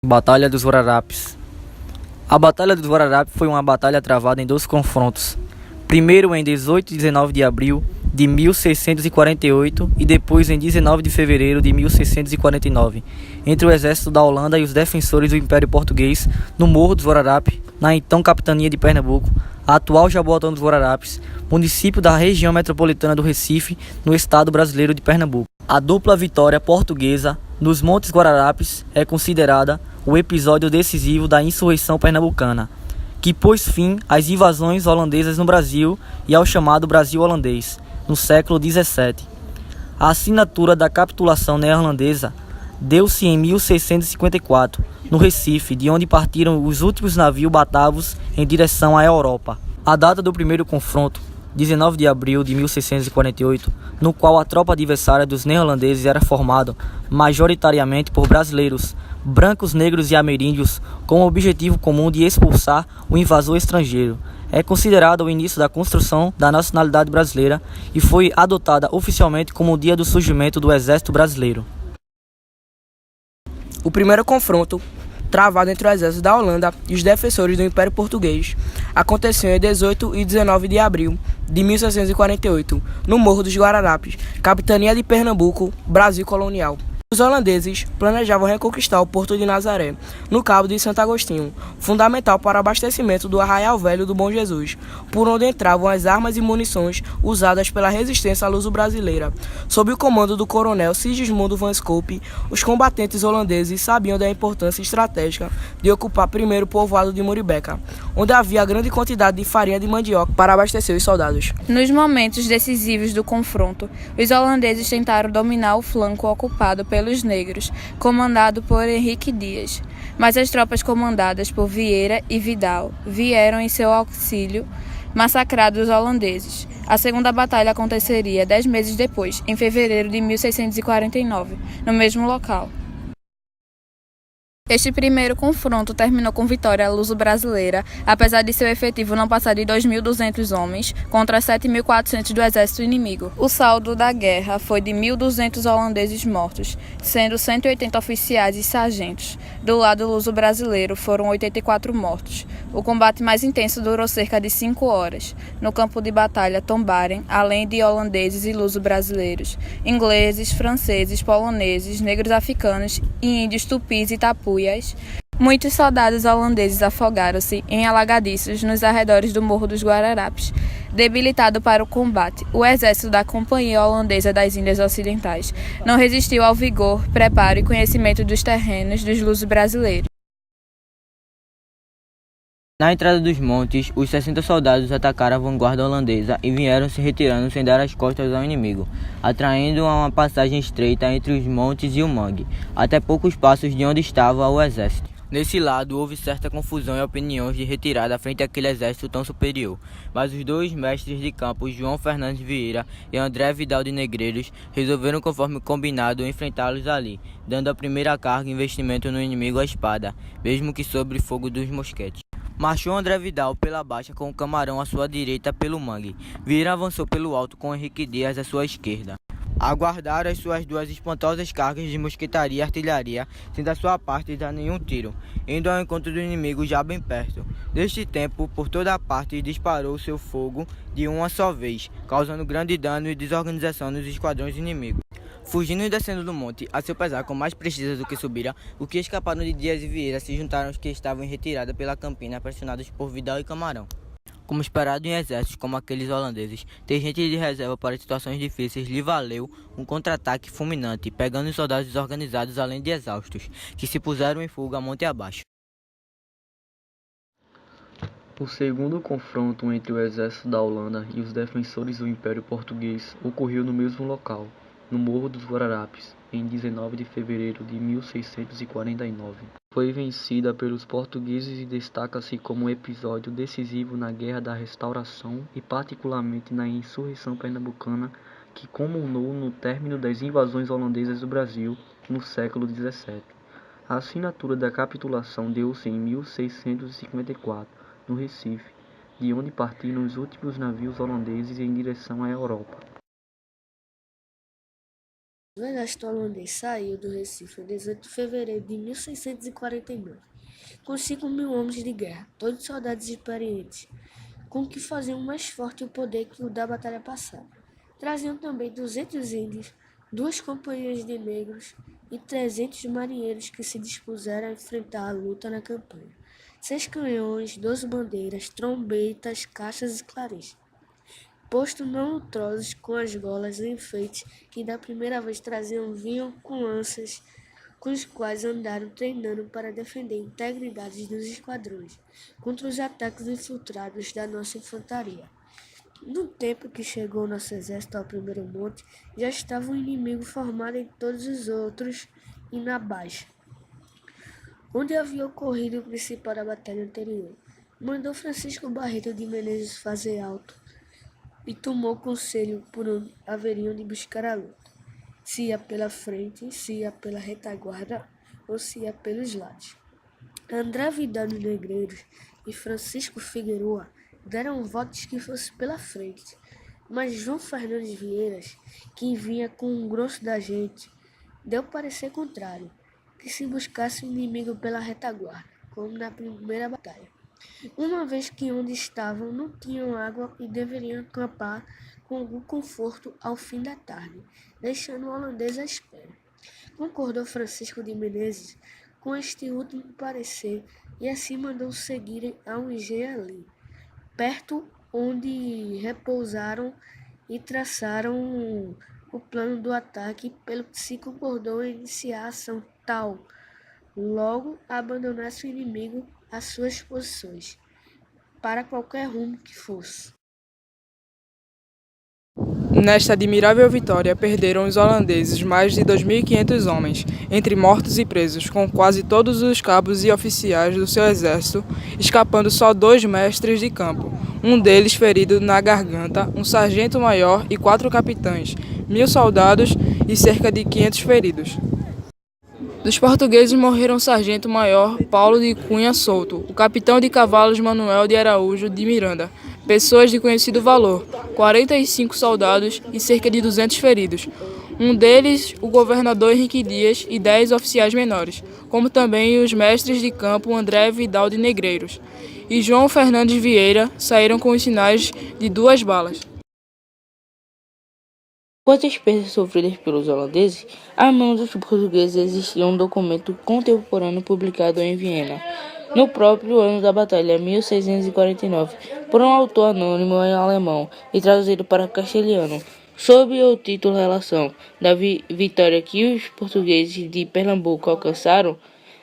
Batalha dos Guararapes. A Batalha dos Guararapes foi uma batalha travada em dois confrontos. Primeiro em 18 e 19 de abril de 1648 e depois em 19 de fevereiro de 1649, entre o exército da Holanda e os defensores do Império Português no Morro dos Guararapes, na então capitania de Pernambuco, a atual Jaboatão dos Guararapes, município da região metropolitana do Recife, no estado brasileiro de Pernambuco. A dupla vitória portuguesa nos Montes Guararapes é considerada o episódio decisivo da insurreição pernambucana, que pôs fim às invasões holandesas no Brasil e ao chamado Brasil holandês, no século XVII. A assinatura da capitulação neerlandesa deu-se em 1654, no Recife, de onde partiram os últimos navios batavos em direção à Europa. A data do primeiro confronto, 19 de abril de 1648, no qual a tropa adversária dos neerlandeses era formada majoritariamente por brasileiros, brancos, negros e ameríndios, com o objetivo comum de expulsar o invasor estrangeiro. É considerado o início da construção da nacionalidade brasileira e foi adotada oficialmente como o dia do surgimento do Exército Brasileiro. O primeiro confronto, travado entre o exército da Holanda e os defensores do Império Português, aconteceu em 18 e 19 de abril de 1648, no Morro dos Guararapes, capitania de Pernambuco, Brasil colonial. Os holandeses planejavam reconquistar o Porto de Nazaré, no Cabo de Santo Agostinho, fundamental para o abastecimento do Arraial Velho do Bom Jesus, por onde entravam as armas e munições usadas pela resistência luso-brasileira. Sob o comando do coronel Sigismundo van Scholpen, os combatentes holandeses sabiam da importância estratégica de ocupar primeiro o povoado de Muribeca, onde havia grande quantidade de farinha de mandioca para abastecer os soldados. Nos momentos decisivos do confronto, os holandeses tentaram dominar o flanco ocupado pelos negros, comandado por Henrique Dias, mas as tropas comandadas por Vieira e Vidal vieram em seu auxílio, massacrando os holandeses. A segunda batalha aconteceria 10 meses depois, em fevereiro de 1649, no mesmo local. Este primeiro confronto terminou com vitória luso-brasileira, apesar de seu efetivo não passar de 2.200 homens contra 7.400 do exército inimigo. O saldo da guerra foi de 1.200 holandeses mortos, sendo 180 oficiais e sargentos. Do lado luso-brasileiro foram 84 mortos. O combate mais intenso durou cerca de 5 horas. No campo de batalha tombaram, além de holandeses e luso-brasileiros, ingleses, franceses, poloneses, negros africanos e índios tupis e tapuias. Muitos soldados holandeses afogaram-se em alagadiços nos arredores do Morro dos Guararapes. Debilitado para o combate, o exército da Companhia Holandesa das Índias Ocidentais não resistiu ao vigor, preparo e conhecimento dos terrenos dos luso-brasileiros. Na entrada dos montes, os 60 soldados atacaram a vanguarda holandesa e vieram se retirando sem dar as costas ao inimigo, atraindo a uma passagem estreita entre os montes e o mangue, até poucos passos de onde estava o exército. Nesse lado, houve certa confusão e opiniões de retirada frente àquele exército tão superior, mas os dois mestres de campo, João Fernandes Vieira e André Vidal de Negreiros, resolveram conforme combinado enfrentá-los ali, dando a primeira carga e investimento no inimigo à espada, mesmo que sob fogo dos mosquetes. Marchou André Vidal pela baixa com o Camarão à sua direita pelo mangue. Vieira avançou pelo alto com Henrique Dias à sua esquerda. Aguardaram as suas duas espantosas cargas de mosquetaria e artilharia, sem da sua parte dar nenhum tiro, indo ao encontro do inimigo já bem perto. Deste tempo, por toda a parte, disparou seu fogo de uma só vez, causando grande dano e desorganização nos esquadrões inimigos. Fugindo e descendo do monte, a seu pesar com mais presteza do que subira, os que escaparam de Dias e Vieira se juntaram aos que estavam em retirada pela campina, pressionados por Vidal e Camarão. Como esperado em exércitos como aqueles holandeses, ter gente de reserva para situações difíceis lhe valeu um contra-ataque fulminante, pegando os soldados desorganizados além de exaustos, que se puseram em fuga monte abaixo. O segundo confronto entre o exército da Holanda e os defensores do Império Português ocorreu no mesmo local, no Morro dos Guararapes, em 19 de fevereiro de 1649. Foi vencida pelos portugueses e destaca-se como um episódio decisivo na Guerra da Restauração e particularmente na insurreição pernambucana que culminou no término das invasões holandesas do Brasil no século XVII. A assinatura da capitulação deu-se em 1654, no Recife, de onde partiram os últimos navios holandeses em direção à Europa. O exército holandês saiu do Recife em 18 de fevereiro de 1649, com 5.000 homens de guerra, todos soldados experientes, com que faziam mais forte o poder que o da batalha passada. Traziam também 200 índios, 2 companhias de negros e 300 marinheiros que se dispuseram a enfrentar a luta na campanha. 6 canhões, 12 bandeiras, trombetas, caixas e clarins. Posto não lutrosos com as golas e enfeites que da primeira vez traziam vinho com lanças, com os quais andaram treinando para defender a integridade dos esquadrões contra os ataques infiltrados da nossa infantaria. No tempo que chegou nosso exército ao primeiro monte, já estava o inimigo formado em todos os outros e na baixa, onde havia ocorrido o principal da batalha anterior. Mandou Francisco Barreto de Menezes fazer alto e tomou conselho por onde haveriam de buscar a luta, se ia pela frente, se ia pela retaguarda ou se ia pelos lados. André Vidal de Negreiros e Francisco Figueroa deram votos que fosse pela frente, mas João Fernandes Vieiras, que vinha com um grosso da gente, deu parecer contrário, que se buscasse o inimigo pela retaguarda, como na primeira batalha, uma vez que onde estavam não tinham água e deveriam acampar com algum conforto ao fim da tarde, deixando o holandês à espera. Concordou Francisco de Menezes com este último parecer e assim mandou seguirem a um engenho ali, perto onde repousaram e traçaram o plano do ataque, pelo que se concordou em iniciar a ação tal, logo abandonasse o inimigo às suas posições, para qualquer rumo que fosse. Nesta admirável vitória, perderam os holandeses mais de 2.500 homens, entre mortos e presos, com quase todos os cabos e oficiais do seu exército, escapando só 2 mestres de campo, um deles ferido na garganta, um sargento-maior e 4 capitães, 1.000 soldados e cerca de 500 feridos. Dos portugueses morreram o sargento-maior Paulo de Cunha Souto, o capitão de cavalos Manuel de Araújo de Miranda, pessoas de conhecido valor, 45 soldados e cerca de 200 feridos. Um deles, o governador Henrique Dias e 10 oficiais menores, como também os mestres de campo André Vidal de Negreiros e João Fernandes Vieira saíram com os sinais de 2 balas. Quanto às perdas sofridas pelos holandeses, à mão dos portugueses existia um documento contemporâneo publicado em Viena, no próprio ano da batalha, 1649, por um autor anônimo em alemão e traduzido para castelhano, sob o título Relação da vitória que os portugueses de Pernambuco alcançaram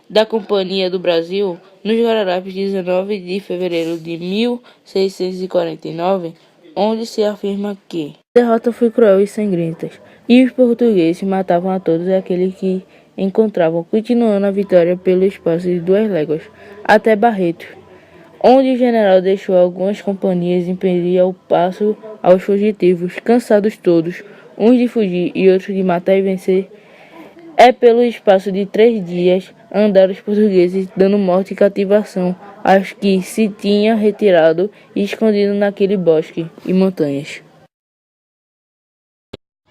da Companhia do Brasil nos Guararapes, 19 de fevereiro de 1649, onde se afirma que a derrota foi cruel e sangrenta, e os portugueses matavam a todos aqueles que encontravam, continuando a vitória pelo espaço de 2 léguas, até Barreto, onde o general deixou algumas companhias e impedia o passo aos fugitivos, cansados todos, uns de fugir e outros de matar e vencer. É pelo espaço de 3 dias andaram os portugueses, dando morte e cativação aos que se tinham retirado e escondido naquele bosque e montanhas.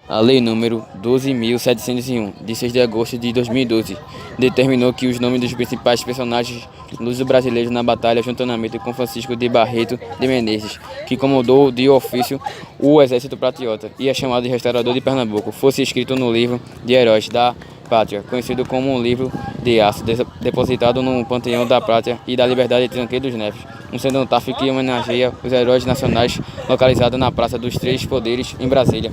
A Lei número 12.701, de 6 de agosto de 2012, determinou que os nomes dos principais personagens luso-brasileiros na batalha, juntamente com Francisco de Barreto de Menezes, que comandou de ofício o Exército Patriota e é chamado de Restaurador de Pernambuco, fosse escrito no livro de Heróis da Pátria, conhecido como um livro de aço, depositado no Panteão da Pátria e da Liberdade de Tranqueiro dos Neves, um cenotafo que homenageia os heróis nacionais localizado na Praça dos Três Poderes, em Brasília.